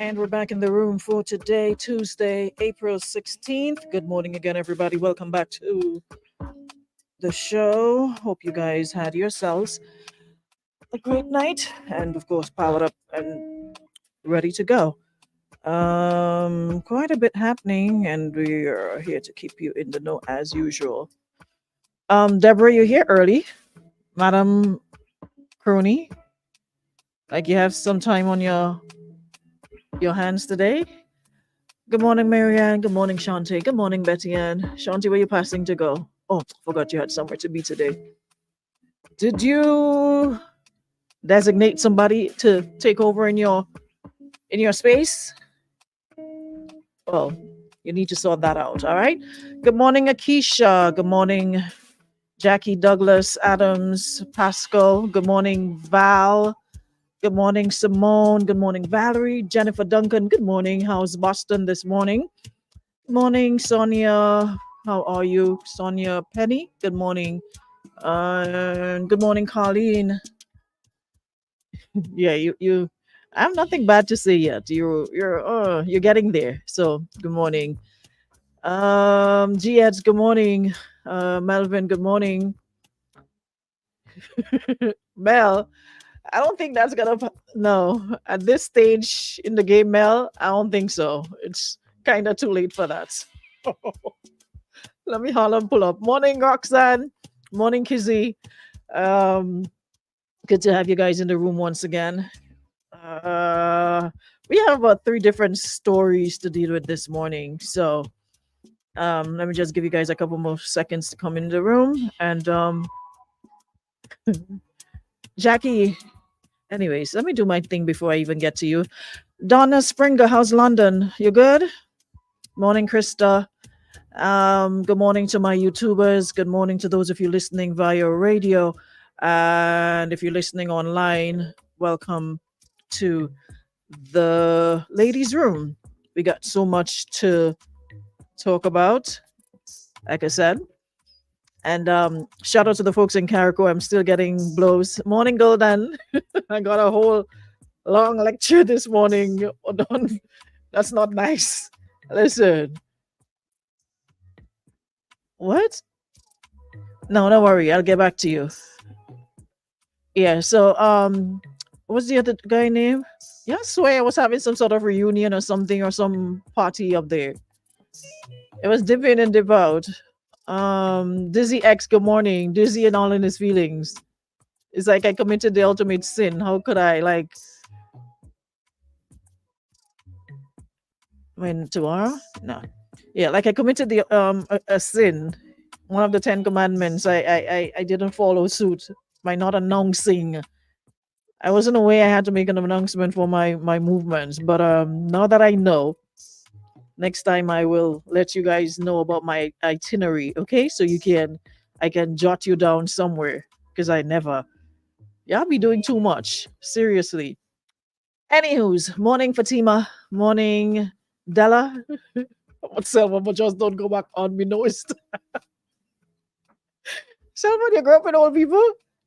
And we're back in the room for today, Tuesday, April 16th. Good morning again, everybody. Welcome back to the show. Hope you guys had yourselves a great night and, of course, powered up and ready to go. Quite a bit happening, and we are here to keep you in the know as usual. Deborah, you're here early. Madam Crony, like you have some time on your hands today. Good morning, Marianne. Good morning, Shantae. Good morning, Betty Ann. Shantae, where you passing to go? Oh, forgot you had somewhere to be today. Did you designate somebody to take over in your space? Well, you need to sort that out, all right? Good morning, Akeisha. Good morning, Jackie Douglas Adams Pascal. Good morning, Val. Good morning, Simone. Good morning, Valerie. Jennifer Duncan. Good morning. How's Boston this morning? Good morning, Sonia. How are you, Sonia Penny? Good morning. Good morning, Colleen. Yeah, you. I have nothing bad to say yet. You're getting there. So good morning. G Eds, good morning. Melvin, good morning. Mel, I don't think that's gonna. No, at this stage in the game, Mel, I don't think so. It's kind of too late for that. Let me holler and pull up. Morning, Roxanne. Morning, Kizzy. Um, Good to have you guys in the room once again. Uh, we have about three different stories to deal with this morning. So let me just give you guys a couple more seconds to come in the room. And Jackie, anyways, let me do my thing before I even get to you. Donna Springer, how's London? You good? Morning, Krista. Good morning to my YouTubers. Good morning to those of you listening via radio. And if you're listening online, welcome to the ladies' room. We got so much to talk about, like I said. And shout out to the folks in Carrico. I'm still getting blows. Morning, Golden. I got a whole long lecture this morning. That's not nice. Listen. What? No, don't worry. I'll get back to you. Yeah, so what's the other guy name? Yeah, I swear I was having some sort of reunion or something or some party up there. It was dip in and dip out. Dizzy X, good morning. Dizzy and all in his feelings. It's like I committed the ultimate sin. How could I when tomorrow? No. Yeah, like I committed the a sin. One of the 10 commandments. I didn't follow suit by not announcing. I wasn't aware I had to make an announcement for my movements, but now that I know, next time I will let you guys know about my itinerary, okay? So I can jot you down somewhere because I never. Yeah, I'll be doing too much. Seriously. Anywho's, morning Fatima, morning Della. Selma, but just don't go back unbeknownst. Selma, you grew up with old people?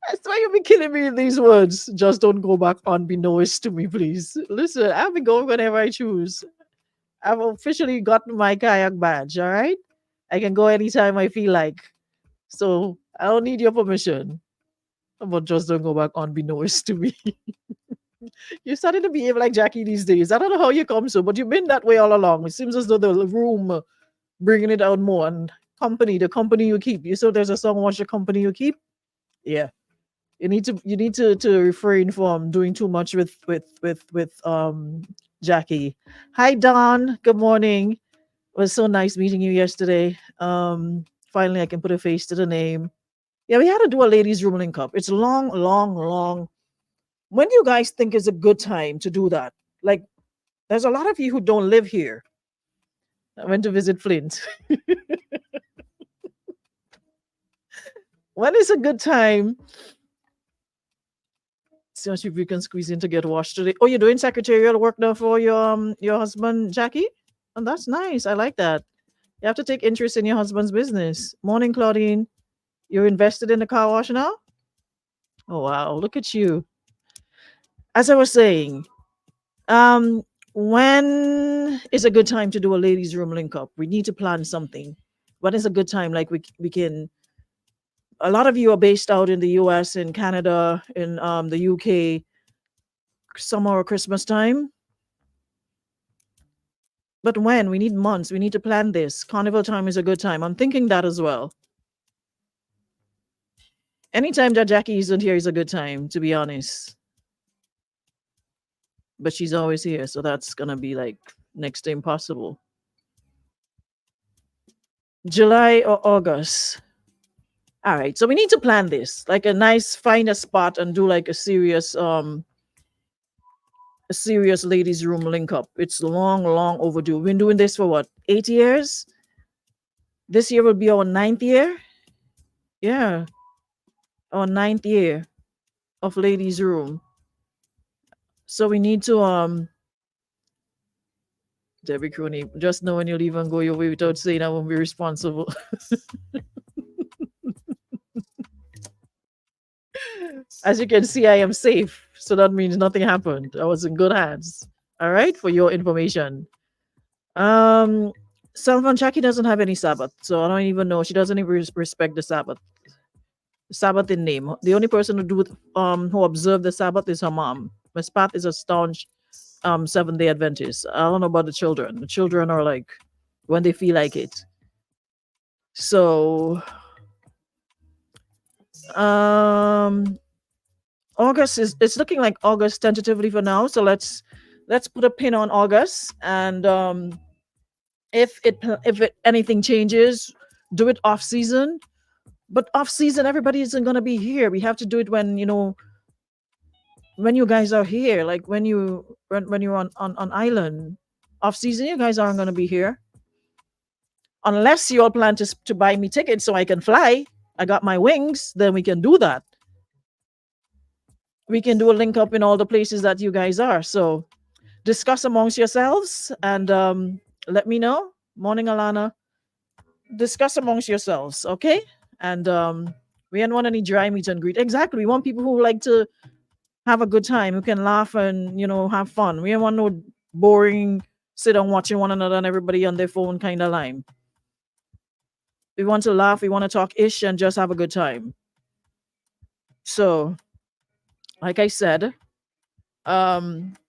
That's why you be killing me in these words. Just don't go back unbeknownst to me, please. Listen, I'll be going whenever I choose. I've officially gotten my kayak badge, all right? I can go anytime I feel like. So I don't need your permission. But just don't go back unbeknownst to me. You're starting to behave like Jackie these days. I don't know how you come so, but you've been that way all along. It seems as though the room bringing it out more. And the company you keep. You saw there's a song, "What's the Company You Keep?" Yeah. You need to refrain from doing too much with Jackie. Hi Don, good morning. It was so nice meeting you yesterday. Finally I can put a face to the name. Yeah, we had to do a ladies room link up. It's long, long, long. When do you guys think is a good time to do that? Like, there's a lot of you who don't live here. I went to visit Flint. When is a good time? See if you can squeeze in to get washed today. Oh, you're doing secretarial work now for your husband, Jackie? And that's nice. I like that. You have to take interest in your husband's business. Morning, Claudine. You're invested in the car wash now? Oh wow, look at you. As I was saying, um, when is a good time to do a ladies' room link up? We need to plan something. When is a good time? Like we can. A lot of you are based out in the U.S., in Canada, in the UK, summer or Christmas time. But when? We need months. We need to plan this. Carnival time is a good time. I'm thinking that as well. Anytime that Jackie isn't here is a good time, to be honest. But she's always here, so that's gonna be like next to impossible. July or August. All right, so we need to plan this, like a nice, find a spot and do like a serious ladies' room link up. It's long, long overdue. We've been doing this for what, 8 years? This year will be our ninth year. Yeah, our ninth year of ladies' room. So we need to Debbie Crooney, just know when you leave and go your way without saying I won't be responsible. As you can see, I am safe. So that means nothing happened. I was in good hands. All right, for your information. Um, Salman Jackie doesn't have any Sabbath, so I don't even know. She doesn't even respect the Sabbath. Sabbath in name. The only person who observe the Sabbath is her mom. Miss Pat is a staunch 7 day Adventist. I don't know about the children. The children are like when they feel like it. So August is, it's looking like August tentatively for now. So let's put a pin on August, and if anything changes, do it off season. But off season, everybody isn't gonna be here. We have to do it when when you guys are here, like when you're on island. Off season, you guys aren't gonna be here unless you all plan to buy me tickets so I can fly. I got my wings, then we can do that. We can do a link up in all the places that you guys are. So discuss amongst yourselves and let me know. Morning, Alana. Discuss amongst yourselves, okay? And we don't want any dry meet and greet. Exactly. We want people who like to have a good time, who can laugh and have fun. We don't want no boring sit down watching one another and everybody on their phone kind of line. We want to laugh, we want to talk ish and just have a good time. So, like I said,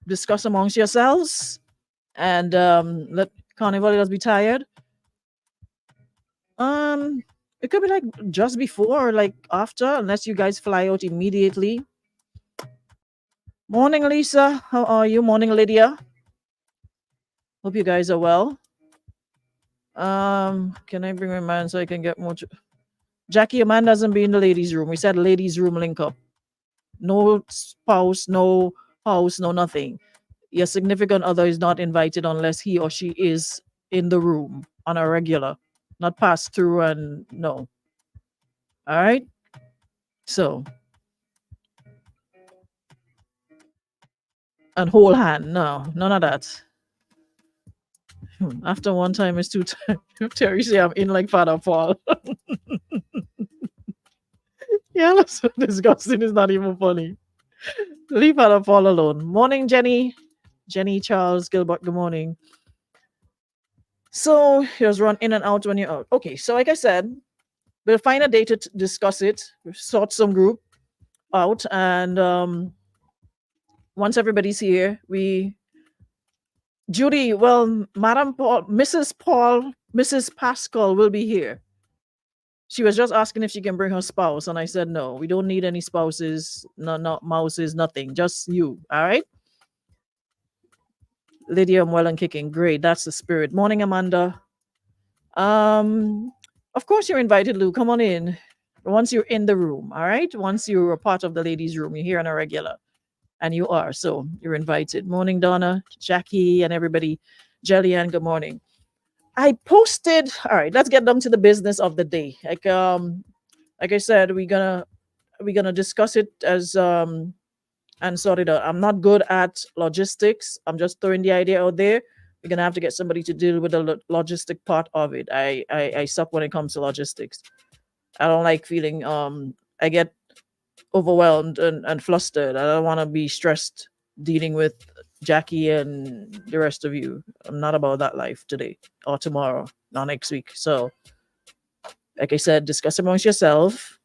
discuss amongst yourselves and let Carnival, let us be tired. It could be like just before or like after, unless you guys fly out immediately. Morning, Lisa. How are you? Morning, Lydia. Hope you guys are well. Can I bring my man so I can get more? Jackie, your man doesn't be in the ladies' room. We said ladies' room link up. No spouse, no house, no nothing. Your significant other is not invited unless he or she is in the room on a regular, not pass through and no. All right. So, and whole hand, no, none of that. After one time is two times. Terry say I'm in like Father Paul. Yeah, that's so disgusting. It's not even funny. Leave Father Paul alone. Morning, Jenny. Jenny Charles Gilbert, good morning. So he was run in and out when you're out. Okay, so like I said, we'll find a day to discuss it. We'll sort some group out, and once everybody's here, Judy, well, Madam Paul, Mrs. Pascal will be here. She was just asking if she can bring her spouse, and I said no. We don't need any spouses, no, not mouses, nothing. Just you. All right. Lydia, I'm well and kicking. Great. That's the spirit. Morning, Amanda. Of course you're invited, Lou. Come on in. Once you're in the room, all right? Once you're a part of the ladies' room, you're here on a regular. And you are, so you're invited. Morning, Donna, Jackie, and everybody. Jillian, good morning. I posted, all right, let's get down to the business of the day. Like I said, we're gonna discuss it as and sort it out. I'm not good at logistics. I'm just throwing the idea out there. You're gonna have to get somebody to deal with the logistic part of it. I suck when it comes to logistics. I don't like feeling I get overwhelmed and flustered. I don't want to be stressed dealing with Jackie and the rest of you. I'm not about that life today or tomorrow, not next week. So, like I said, discuss amongst yourself,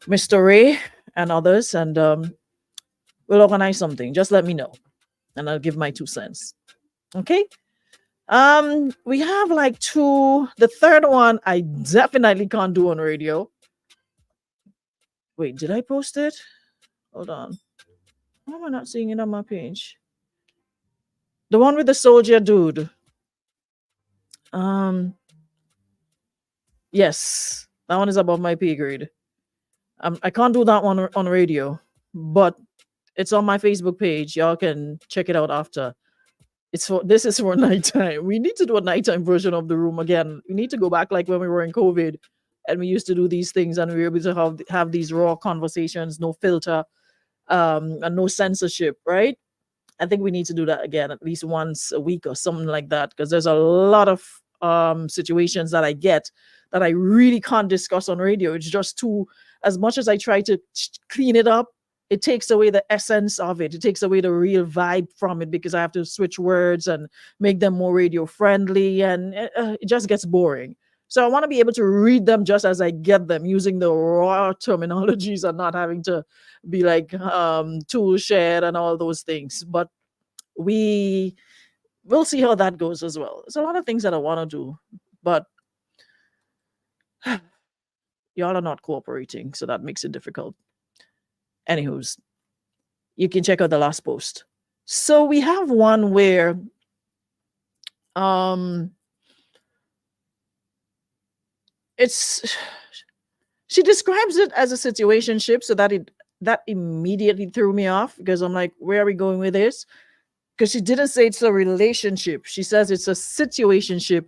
Mr. Ray and others, and we'll organize something. Just let me know, and I'll give my 2 cents. Okay. We have like two. The third one I definitely can't do on radio. Wait, did I post it? Hold on. Why am I not seeing it on my page? The one with the soldier dude. Um, yes, that one is above my pay grade. I can't do that one on radio, but it's on my Facebook page. Y'all can check it out after. This is for nighttime. We need to do a nighttime version of the room again. We need to go back like when we were in COVID, and we used to do these things, and we were able to have these raw conversations, no filter, and no censorship, right? I think we need to do that again at least once a week or something like that, because there's a lot of situations that I get that I really can't discuss on radio. It's just too, as much as I try to clean it up, it takes away the essence of it. It takes away the real vibe from it because I have to switch words and make them more radio friendly, and it just gets boring. So I want to be able to read them just as I get them, using the raw terminologies and not having to be like tool shared and all those things. But we will see how that goes as well. There's a lot of things that I want to do, but y'all are not cooperating, so that makes it difficult. Anywho's, you can check out the last post. So we have one where um it's she describes it as a situationship, so that immediately threw me off because I'm like, where are we going with this? Because she didn't say it's a relationship. She says it's a situationship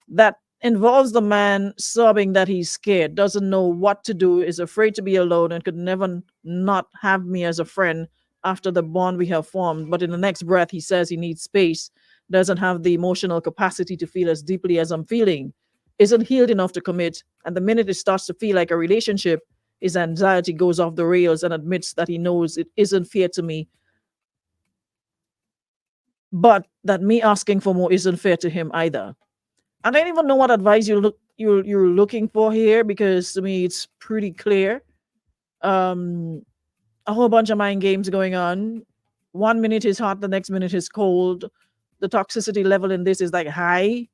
that involves the man sobbing that he's scared, doesn't know what to do, is afraid to be alone, and could never not have me as a friend after the bond we have formed. But in the next breath, he says he needs space, doesn't have the emotional capacity to feel as deeply as I'm feeling, isn't healed enough to commit. And the minute it starts to feel like a relationship, his anxiety goes off the rails and admits that he knows it isn't fair to me, but that me asking for more isn't fair to him either. I don't even know what advice you're looking for here, because to me it's pretty clear. Um, a whole bunch of mind games going on. 1 minute is hot, the next minute is cold. The toxicity level in this is like high.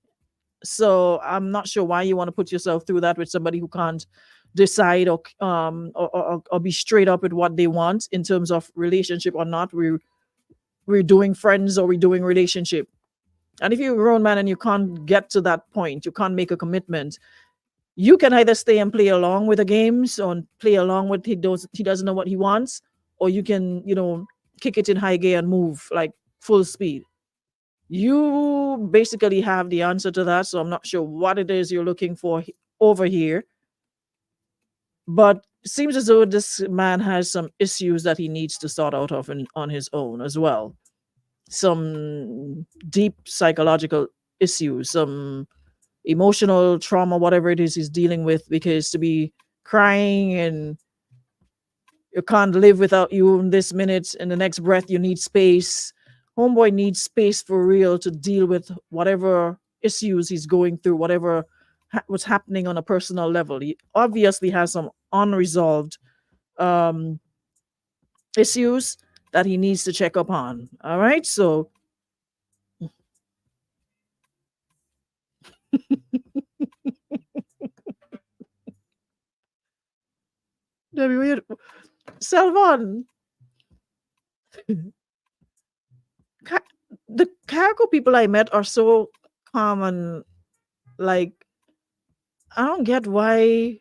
So I'm not sure why you want to put yourself through that with somebody who can't decide or be straight up with what they want in terms of relationship or not. We're doing friends or we're doing relationship. And if you're a grown man and you can't get to that point, you can't make a commitment, you can either stay and play along with the games or play along with he doesn't know what he wants, or you can, kick it in high gear and move like full speed. You basically have the answer to that. So I'm not sure what it is you're looking for over here. But it seems as though this man has some issues that he needs to sort out on his own as well. Some deep psychological issues, some emotional trauma, whatever it is he's dealing with, because to be crying and you can't live without you in this minute, in the next breath you need space. Homeboy needs space for real to deal with whatever issues he's going through, whatever what's happening on a personal level. He obviously has some unresolved um issues that he needs to check up on. All right, so Debbie, Salvan, the Cargo people I met are so calm and like, I don't get why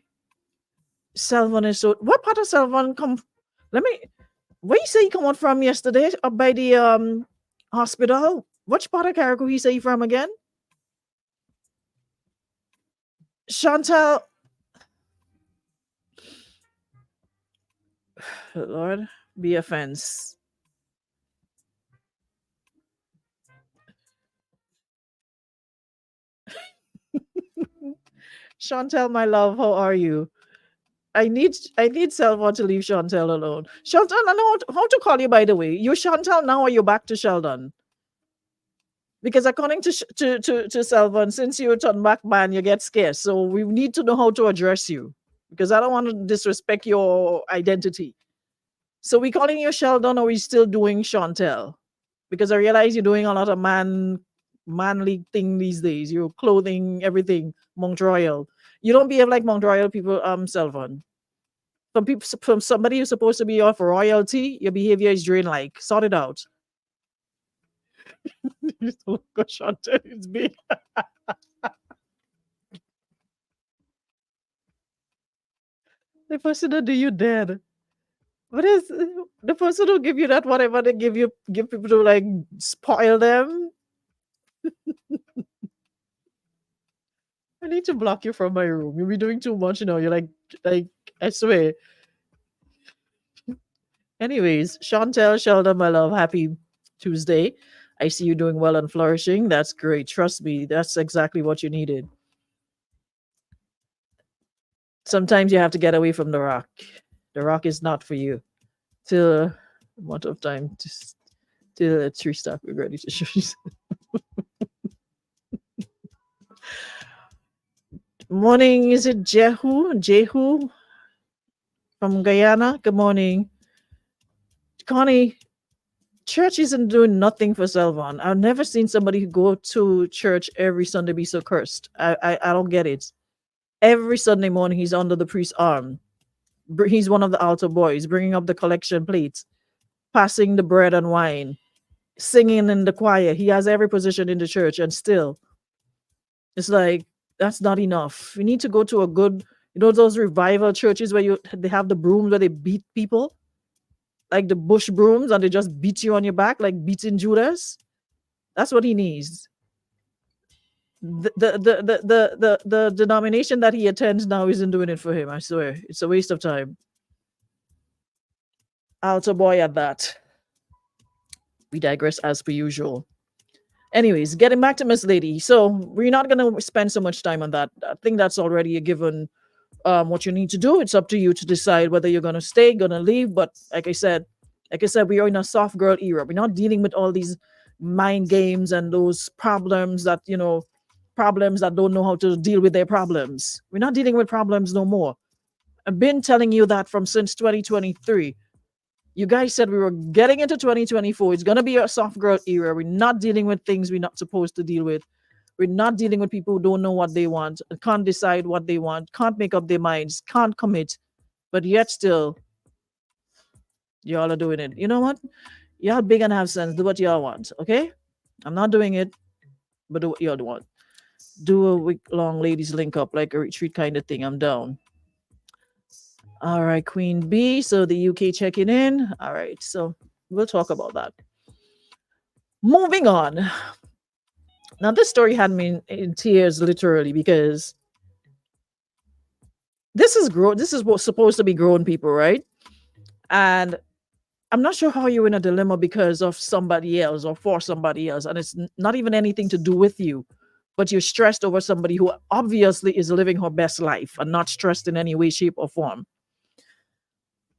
Salvan is so. What part of Salvan come? Let me. Where you say you come out from yesterday? Up by the hospital. Which part of Cargo he say you from again? Chantal. Lord, be offense. Chantel, my love, how are you? I need Selva to leave Chantel alone. Sheldon, I know how to call you by the way. You Chantel now or you back to Sheldon? Because according to to Selvon, since you turn back man, you get scared. So we need to know how to address you because I don't want to disrespect your identity. So we calling you Sheldon or we still doing Chantel? Because I realize you're doing a lot of manly thing these days. You're clothing everything Montreal. You don't behave like Montreal people, Selvon. From people, from somebody who's supposed to be of royalty, your behavior is drain like. Sort it out. Look at Chantel, it's big. The person that do you dead. What is the person who give you that whatever they give people to like spoil them? I need to block you from my room. You'll be doing too much, you're like I swear. Anyways, Chantel, Sheldon, my love, happy Tuesday. I see you doing well and flourishing. That's great. Trust me, that's exactly what you needed. Sometimes you have to get away from the rock. The rock is not for you. Till what of time till the tree stop. We're ready to show you. Morning, is it Jehu? Jehu from Guyana. Good morning. Connie, church isn't doing nothing for Selvon. I've never seen somebody who go to church every Sunday be so cursed. I don't get it. Every Sunday morning he's under the priest's arm. He's one of the altar boys, bringing up the collection plates, passing the bread and wine, singing in the choir. He has every position in the church, and still, it's like that's not enough. You need to go to a good, those revival churches where they have the brooms where they beat people, like the bush brooms, and they just beat you on your back, like beating Judas. That's what he needs. The denomination that he attends now isn't doing it for him. I swear, it's a waste of time. Altar boy at that. We digress as per usual. Anyways, getting back to Miss Lady. So we're not gonna spend so much time on that. I think that's already a given. What you need to do, it's up to you to decide whether you're gonna stay, gonna leave. But like I said, we are in a soft girl era. We're not dealing with all these mind games and those problems that problems that don't know how to deal with their problems. We're not dealing with problems no more. I've been telling you that from since 2023. You guys said we were getting into 2024. It's going to be a soft girl era. We're not dealing with things we're not supposed to deal with. We're not dealing with people who don't know what they want, can't decide what they want, can't make up their minds, can't commit, but yet still, y'all are doing it. You know what? Y'all big and have sense. Do what y'all want, okay? I'm not doing it, but do what y'all want. Do a week-long ladies link up, like a retreat kind of thing. I'm down. All right, Queen B. So the UK checking in. All right, so we'll talk about that. Moving on. Now, this story had me in tears, literally, because this is what's supposed to be grown people, right? And I'm not sure how you're in a dilemma because of somebody else or for somebody else, and it's not even anything to do with you, but you're stressed over somebody who obviously is living her best life and not stressed in any way, shape, or form.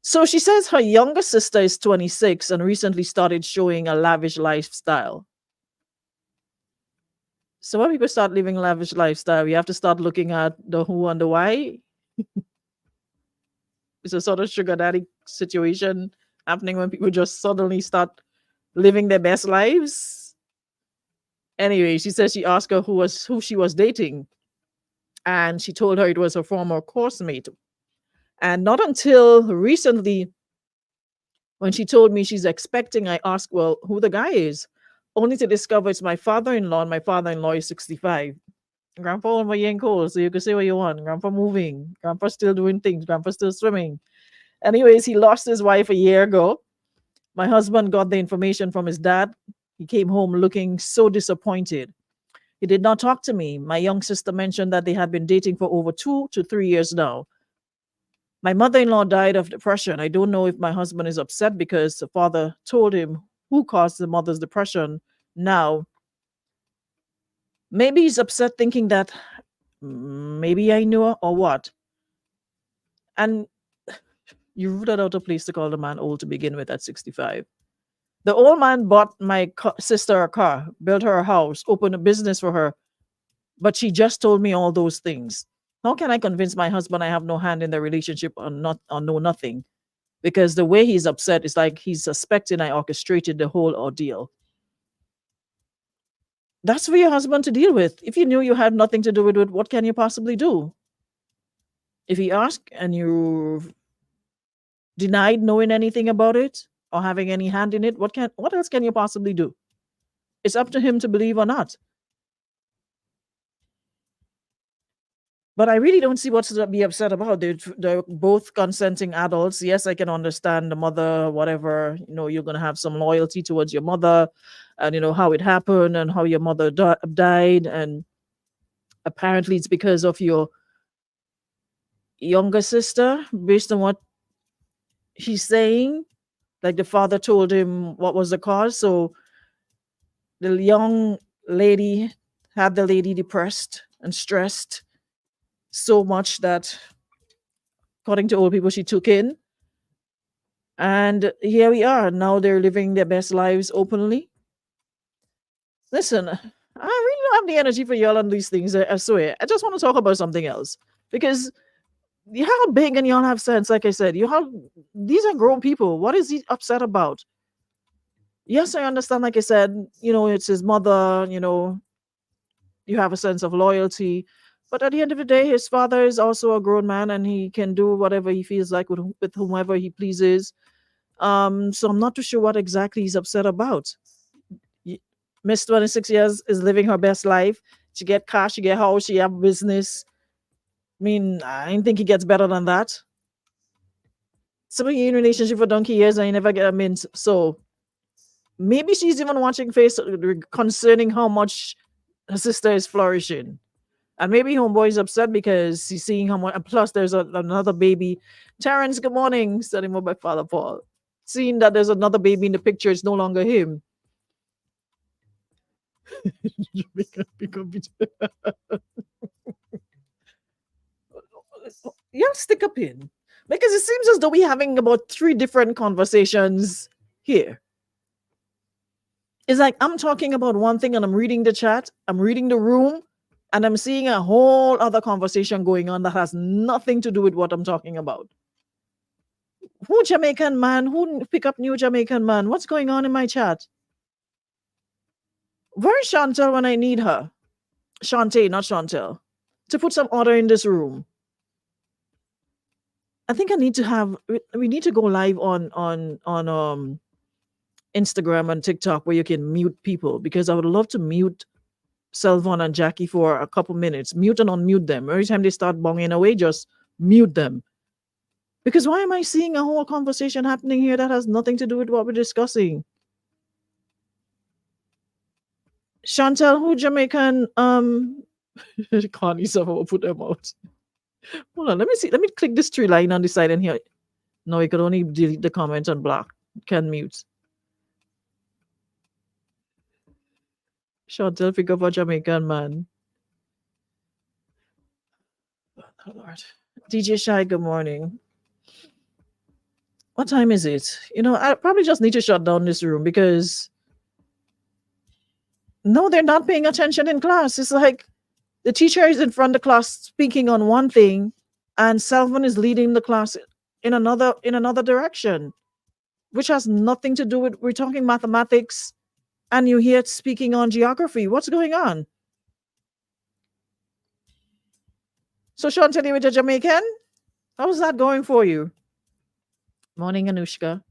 So she says her younger sister is 26 and recently started showing a lavish lifestyle. So when people start living lavish lifestyle, we have to start looking at the who and the why. It's a sort of sugar daddy situation happening when people just suddenly start living their best lives. Anyway, she says she asked her who she was dating, and she told her it was her former course mate. And not until recently, when she told me she's expecting, I asked, well, who the guy is, only to discover it's my father-in-law, and my father-in-law is 65. Grandpa on my Yanko, so you can say what you want. Grandpa moving, Grandpa still doing things, Grandpa still swimming. Anyways, he lost his wife a year ago. My husband got the information from his dad. He came home looking so disappointed. He did not talk to me. My young sister mentioned that they had been dating for over 2 to 3 years now. My mother-in-law died of depression. I don't know if my husband is upset because the father told him who caused the mother's depression now. Maybe he's upset thinking that Maybe I knew her or what. And you rooted out a place to call the man old to begin with at 65. The old man bought my sister a car, built her a house, opened a business for her, but she just told me all those things. How can I convince my husband I have no hand in the relationship or not or know nothing? Because the way he's upset is like he's suspecting I orchestrated the whole ordeal. That's for your husband to deal with. If you knew you had nothing to do with it, what can you possibly do? If he asked and you denied knowing anything about it or having any hand in it, what else can you possibly do? It's up to him to believe or not. But I really don't see what's to be upset about. They're both consenting adults. Yes, I can understand the mother, whatever, you're going to have some loyalty towards your mother and, how it happened and how your mother died. And apparently it's because of your younger sister, based on what he's saying. Like the father told him what was the cause. So the young lady had the lady depressed and stressed so much that, according to old people, she took in. And here we are. Now they're living their best lives openly. Listen, I really don't have the energy for y'all on these things. I swear. I just want to talk about something else. Because you have big and y'all have sense. Like I said, these are grown people. What is he upset about? Yes, I understand. Like I said, it's his mother, you have a sense of loyalty. But at the end of the day, his father is also a grown man and he can do whatever he feels like with whomever he pleases. So I'm not too sure what exactly he's upset about. Miss 26 years is living her best life. She get cash, she get house, she have business. I mean, I don't think he gets better than that. Somebody in relationship for donkey years and he never get a mint. So maybe she's even watching face concerning how much her sister is flourishing. And maybe homeboy is upset because he's seeing how much. And plus, there's another baby. Terrence, good morning. Studying more by Father Paul. Seeing that there's another baby in the picture, it's no longer him. Yeah, stick a pin. Because it seems as though we're having about 3 different conversations here. It's like I'm talking about one thing and I'm reading the chat, I'm reading the room, and I'm seeing a whole other conversation going on that has nothing to do with what I'm talking about. Who Jamaican man? Who pick up new Jamaican man? What's going on in my chat? Where's Chantel when I need her? Shantae, not Chantel. To put some order in this room. I think we need to go live on Instagram and TikTok where you can mute people, because I would love to mute Selvon and Jackie for a couple minutes. Mute and unmute them. Every time they start bonging away, just mute them. Because why am I seeing a whole conversation happening here that has nothing to do with what we're discussing? Chantel, who Jamaican Connie somehow put them out. Hold on, let me see. Let me click this 3 line on the side and here. No, you could only delete the comment and block. Can mute. Chantel, pick up a Jamaican man. Oh Lord. DJ Shy, good morning. What time is it? I probably just need to shut down this room because no, they're not paying attention in class. It's like the teacher is in front of the class speaking on one thing, and Selvin is leading the class in another direction, which has nothing to do with, we're talking mathematics, and you're here speaking on geography. What's going on? So Chantel, with a Jamaican, how's that going for you? Morning, Anushka.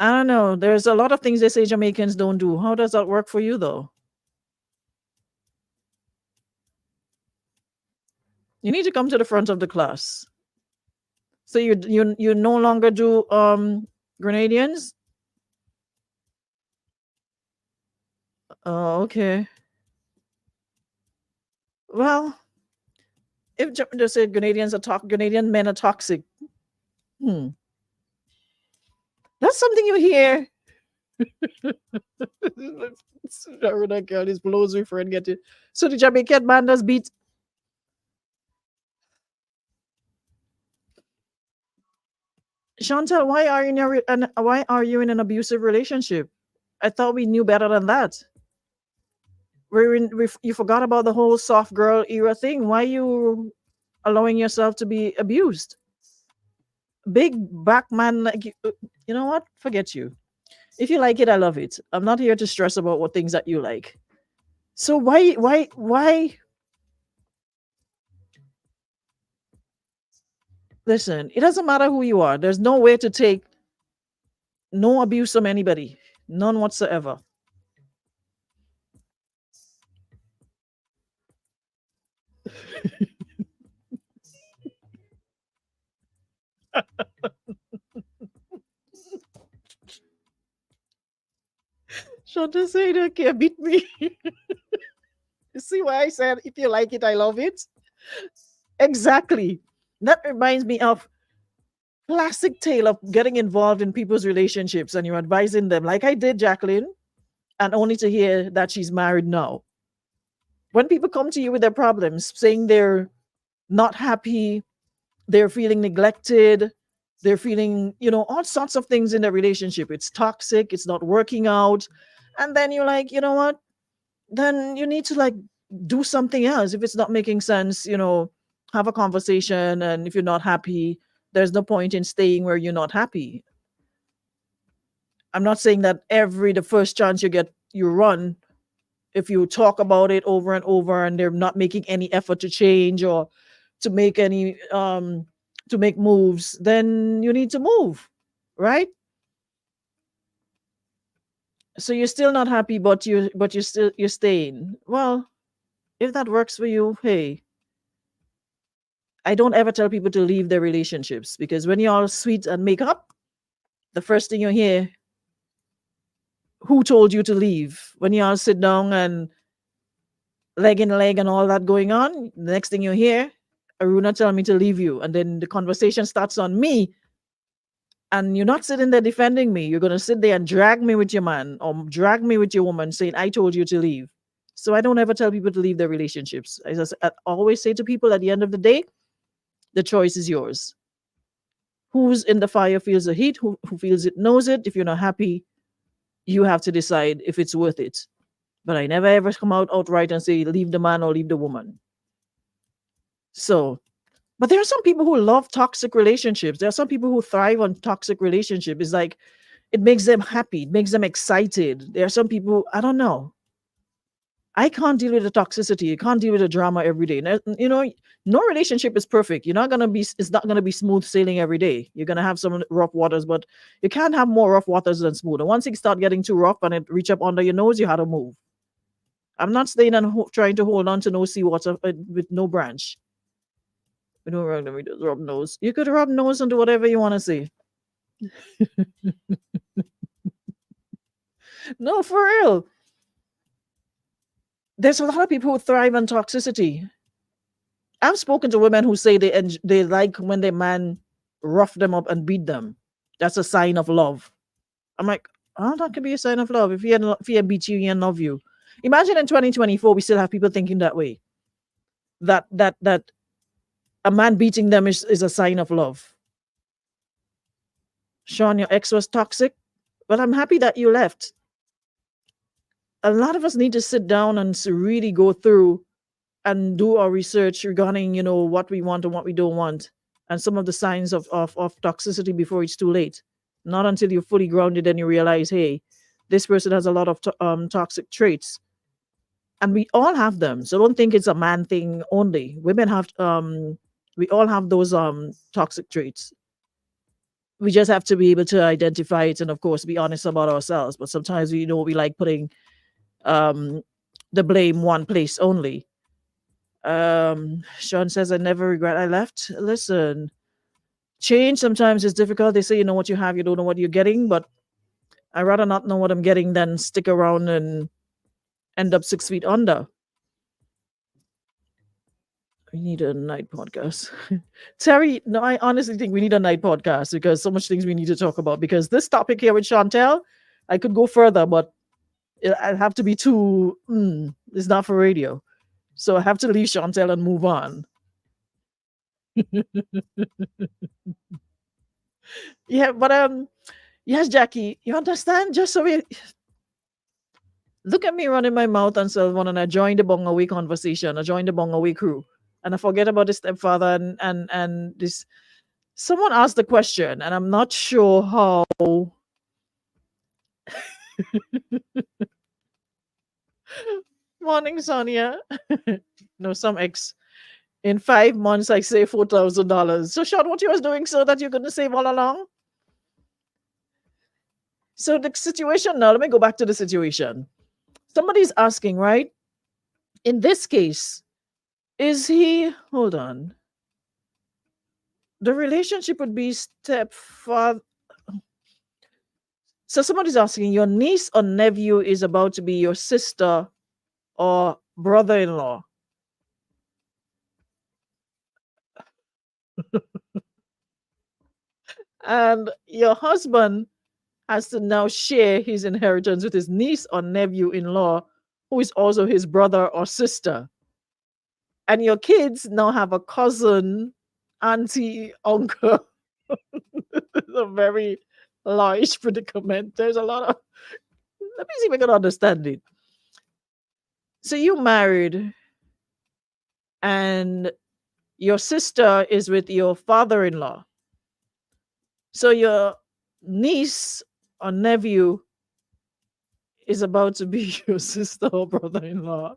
I don't know. There's a lot of things they say Jamaicans don't do. How does that work for you, though? You need to come to the front of the class. So you no longer do Grenadians? Oh, okay. Well, if they say Grenadian men are toxic. That's something you hear That girl is blows with friend get it. So the Jamaican man does beat Chantal. Why are you in why are you in an abusive relationship? I thought we knew better than that. You forgot about the whole soft girl era thing. Why you allowing yourself to be abused? Big back man, like you know what? Forget you. If you like it, I love it. I'm not here to stress about what things that you like. So why? Listen, it doesn't matter who you are. There's no way to take no abuse from anybody, none whatsoever. Shanta say that can't beat me. You see why I said if you like it, I love it? Exactly. That reminds me of classic tale of getting involved in people's relationships and you're advising them, like I did, Jacqueline, and only to hear that she's married now. When people come to you with their problems, saying they're not happy, they're feeling neglected, they're feeling, all sorts of things in their relationship. It's toxic, it's not working out. And then you're like, you know what? Then you need to like do something else. If it's not making sense, have a conversation. And if you're not happy, there's no point in staying where you're not happy. I'm not saying that the first chance you get, you run. If you talk about it over and over and they're not making any effort to change or to make any to make moves, then you need to move, right? So you're still not happy, but you're staying. Well, if that works for you, hey, I don't ever tell people to leave their relationships because when you're all sweet and make up, the first thing you hear, who told you to leave? When you all sit down and leg in leg and all that going on, the next thing you hear, Aruna tell me to leave you. And then the conversation starts on me. And you're not sitting there defending me. You're going to sit there and drag me with your man or drag me with your woman saying, I told you to leave. So I don't ever tell people to leave their relationships. I always say to people at the end of the day, the choice is yours. Who's in the fire feels the heat. Who feels it knows it. If you're not happy, you have to decide if it's worth it. But I never ever come out outright and say, leave the man or leave the woman. So, but there are some people who love toxic relationships. There are some people who thrive on toxic relationships. It's like, it makes them happy. It makes them excited. There are some people, I don't know. I can't deal with the toxicity. I can't deal with the drama every day. No relationship is perfect. It's not gonna be smooth sailing every day. You're gonna have some rough waters, but you can't have more rough waters than smooth. And once it start getting too rough and it reach up under your nose, you had to move. I'm not staying and trying to hold on to no seawater with no branch. We don't rub me just rub nose. You could rub nose and do whatever you want to say. No, for real. There's a lot of people who thrive on toxicity. I've spoken to women who say they like when their man rough them up and beat them. That's a sign of love. I'm like, oh, that could be a sign of love. If he beat you, he love you. Imagine in 2024, we still have people thinking that way. That a man beating them is a sign of love. Sean, your ex was toxic. Well, I'm happy that you left. A lot of us need to sit down and really go through and do our research regarding, what we want and what we don't want, and some of the signs of toxicity before it's too late. Not until you're fully grounded and you realize, hey, this person has a lot of toxic traits, and we all have them. So don't think it's a man thing only. Women have, we all have those toxic traits. We just have to be able to identify it and, of course, be honest about ourselves. But sometimes we like putting the blame one place only. Sean says, I never regret I left. Listen, change sometimes is difficult. They say you know what you have, you don't know what you're getting, but I'd rather not know what I'm getting than stick around and end up 6 feet under. We need a night podcast. Terry, no, I honestly think we need a night podcast because so much things we need to talk about. Because this topic here with Chantel, I could go further, but I'd have to be too. It's not for radio, so I have to leave Chantel and move on. Yeah, but yes, Jackie, you understand? Just so we look at me running my mouth and so on, and I join the Bongaway conversation. I join the Bongaway crew, and I forget about the stepfather and this. Someone asked the question, and I'm not sure how. Morning, Sonia. No, some ex. In 5 months, I save $4,000. So, Sean, what you was doing so that you're going to save all along? So, the situation now, let me go back to the situation. Somebody's asking, right? In this case, is he, hold on, the relationship would be stepfather. So, somebody's asking, your niece or nephew is about to be your sister or brother in law. And your husband has to now share his inheritance with his niece or nephew in law, who is also his brother or sister. And your kids now have a cousin, auntie, uncle. It's a very large predicament. There's a lot of, let me see if I can understand it. So you married, and your sister is with your father in law. So your niece or nephew is about to be your sister or brother in law.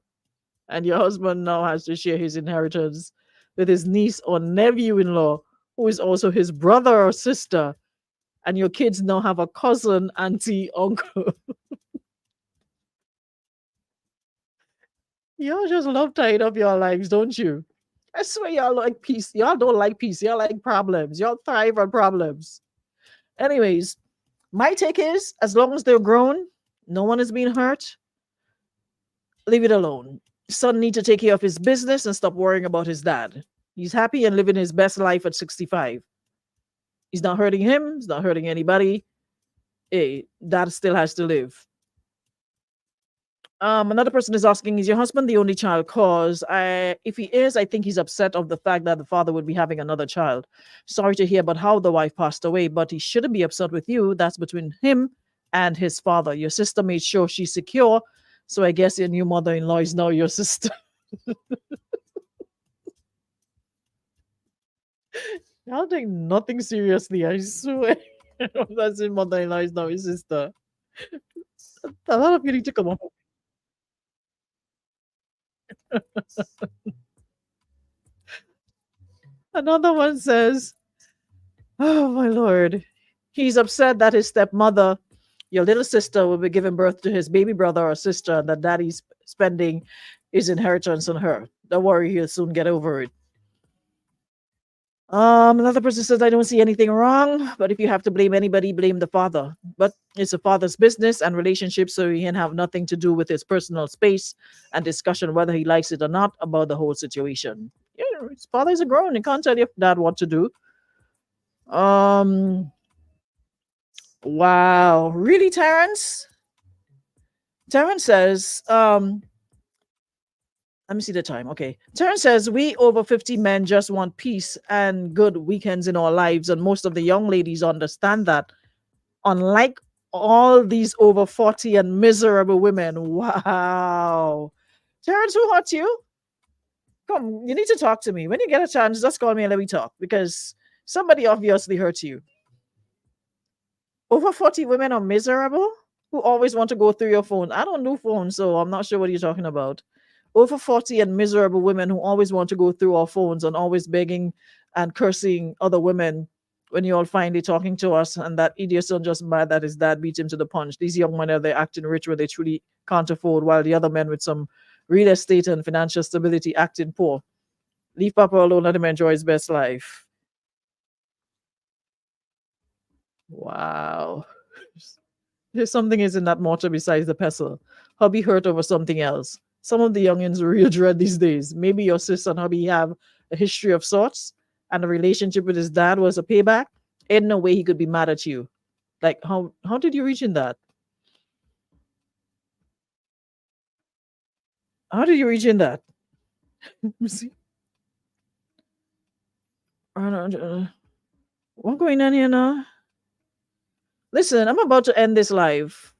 And your husband now has to share his inheritance with his niece or nephew in law, who is also his brother or sister. And your kids now have a cousin, auntie, uncle. Y'all just love tying up your lives, don't you? I swear y'all like peace. Y'all don't like peace. Y'all like problems. Y'all thrive on problems. Anyways, my take is as long as they're grown, no one is being hurt, leave it alone. Son need to take care of his business and stop worrying about his dad. He's happy and living his best life at 65. He's not hurting him. He's not hurting anybody. Hey, dad still has to live. Another person is asking, is your husband the only child? Cause if he is, I think he's upset of the fact that the father would be having another child. Sorry to hear about how the wife passed away, but he shouldn't be upset with you. That's between him and his father. Your sister made sure she's secure. So I guess your new mother-in-law is now your sister. I'll take nothing seriously, I swear. That's his mother-in-law is now his sister. A lot of you need to come up. Another one says, oh my lord. He's upset that his stepmother, your little sister, will be giving birth to his baby brother or sister, and that daddy's spending his inheritance on her. Don't worry, he'll soon get over it. Another person says, I don't see anything wrong, but if you have to blame anybody, blame the father. But it's the father's business and relationship, so he can have nothing to do with his personal space and discussion, whether he likes it or not, about the whole situation. Yeah, his father is a grown. He can't tell your dad what to do. Um, wow. Really, Terrence? Terrence says, let me see the time. Okay. Terrence says, we over 50 men just want peace and good weekends in our lives. And most of the young ladies understand that. Unlike all these over 40 and miserable women. Wow. Terrence, who hurt you? Come, you need to talk to me. When you get a chance, just call me and let me talk because somebody obviously hurt you. Over 40 women are miserable who always want to go through your phone. I don't do phones, so I'm not sure what you're talking about. Over 40 and miserable women who always want to go through our phones and always begging and cursing other women when you all finally talking to us, and that idiot son just mad that his dad beat him to the punch. These young men are they acting rich when they truly can't afford, while the other men with some real estate and financial stability acting poor. Leave Papa alone, let him enjoy his best life. Wow. There's something is in that mortar besides the pestle. Hubby hurt over something else. Some of the youngins real dread these days. Maybe your sister and hubby have a history of sorts, and the relationship with his dad was a payback. Ain't no way he could be mad at you. Like how did you reach in that? How did you reach in that? Let me see. I don't, what going on here now? Listen, I'm about to end this live.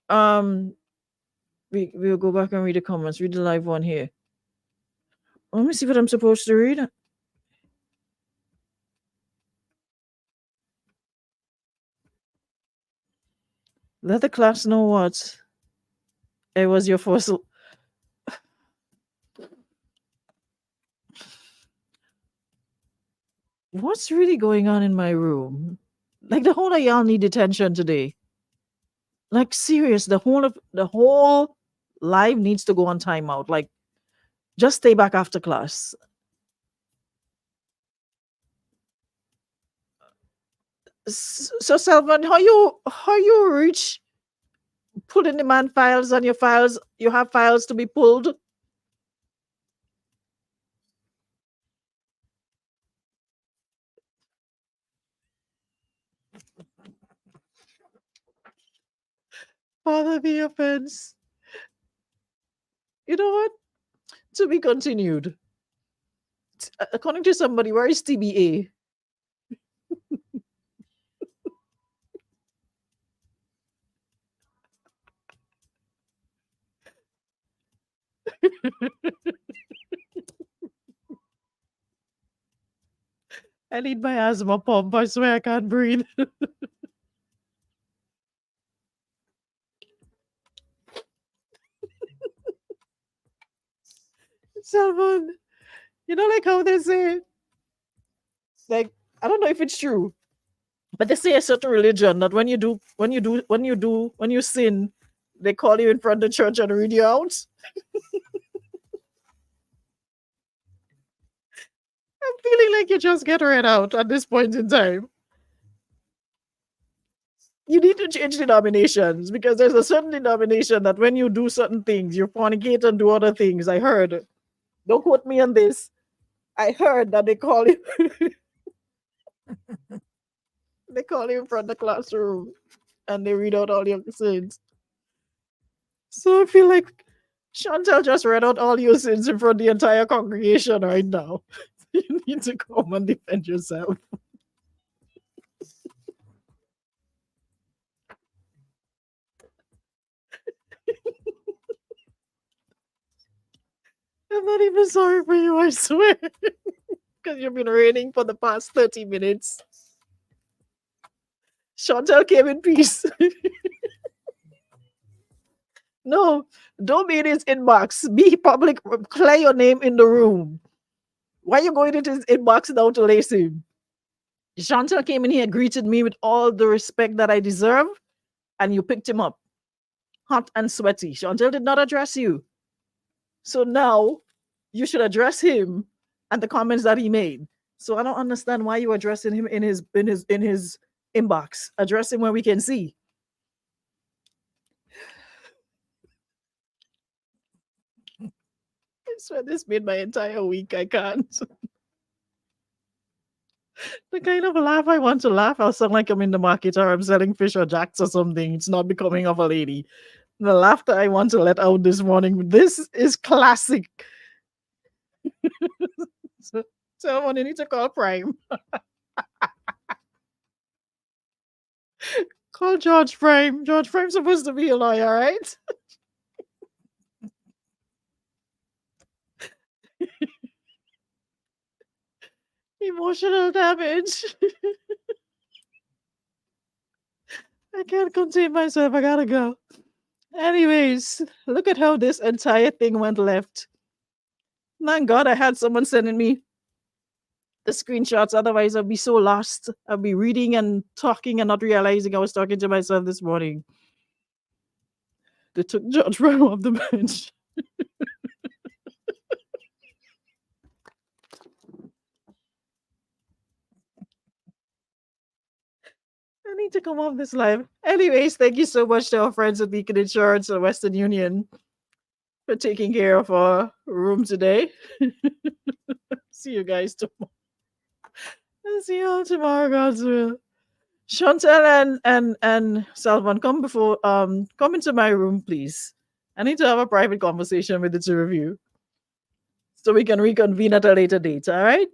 Um, we'll go back and read the comments. Read the live one here. Let me see what I'm supposed to read. Let the class know what it was your first. What's really going on in my room? Like the whole of y'all need detention today. Like serious, the whole live needs to go on timeout. Like just stay back after class. So Selvan, how you reach pulling the man files on your files? You have files to be pulled. Father the offense. You know what? To be continued. According to somebody, where is TBA? I need my asthma pump. I swear I can't breathe. Salmon, you know, like how they say, like, I don't know if it's true, but they say a certain religion that when you sin, they call you in front of the church and read you out. I'm feeling like you just get read out at this point in time. You need to change denominations because there's a certain denomination that when you do certain things, you fornicate and do other things. I heard. Don't quote me on this. I heard that they call you in front of the classroom and they read out all your sins. So I feel like Chantel just read out all your sins in front of the entire congregation right now. You need to come and defend yourself. I'm not even sorry for you, I swear. Because you've been raining for the past 30 minutes. Chantel came in peace. No, don't be in his inbox. Be public. Clear your name in the room. Why are you going into his inbox now to lace him? Chantel came in here, greeted me with all the respect that I deserve, and you picked him up. Hot and sweaty. Chantel did not address you. So now you should address him and the comments that he made. So I don't understand why you're addressing him in his inbox. Address him where we can see. I swear this made my entire week. I can't. The kind of laugh I want to laugh, I'll sound like I'm in the market or I'm selling fish or jacks or something. It's not becoming of a lady. The laughter I want to let out this morning. This is classic. So, someone you need to call Prime. Call George Prime. George Prime's supposed to be a lawyer, right? Emotional damage. I can't contain myself. I gotta go. Anyways, look at how this entire thing went left. Thank God I had someone sending me the screenshots. Otherwise, I'd be so lost. I'd be reading and talking and not realizing I was talking to myself this morning. They took George Brown off the bench. I need to come off this live. Anyways, thank you so much to our friends at Beacon Insurance and Western Union for taking care of our room today. See you guys tomorrow. I'll see you all tomorrow, God's will. Chantel and Salvan, come into my room, please. I need to have a private conversation with the two of you so we can reconvene at a later date. All right.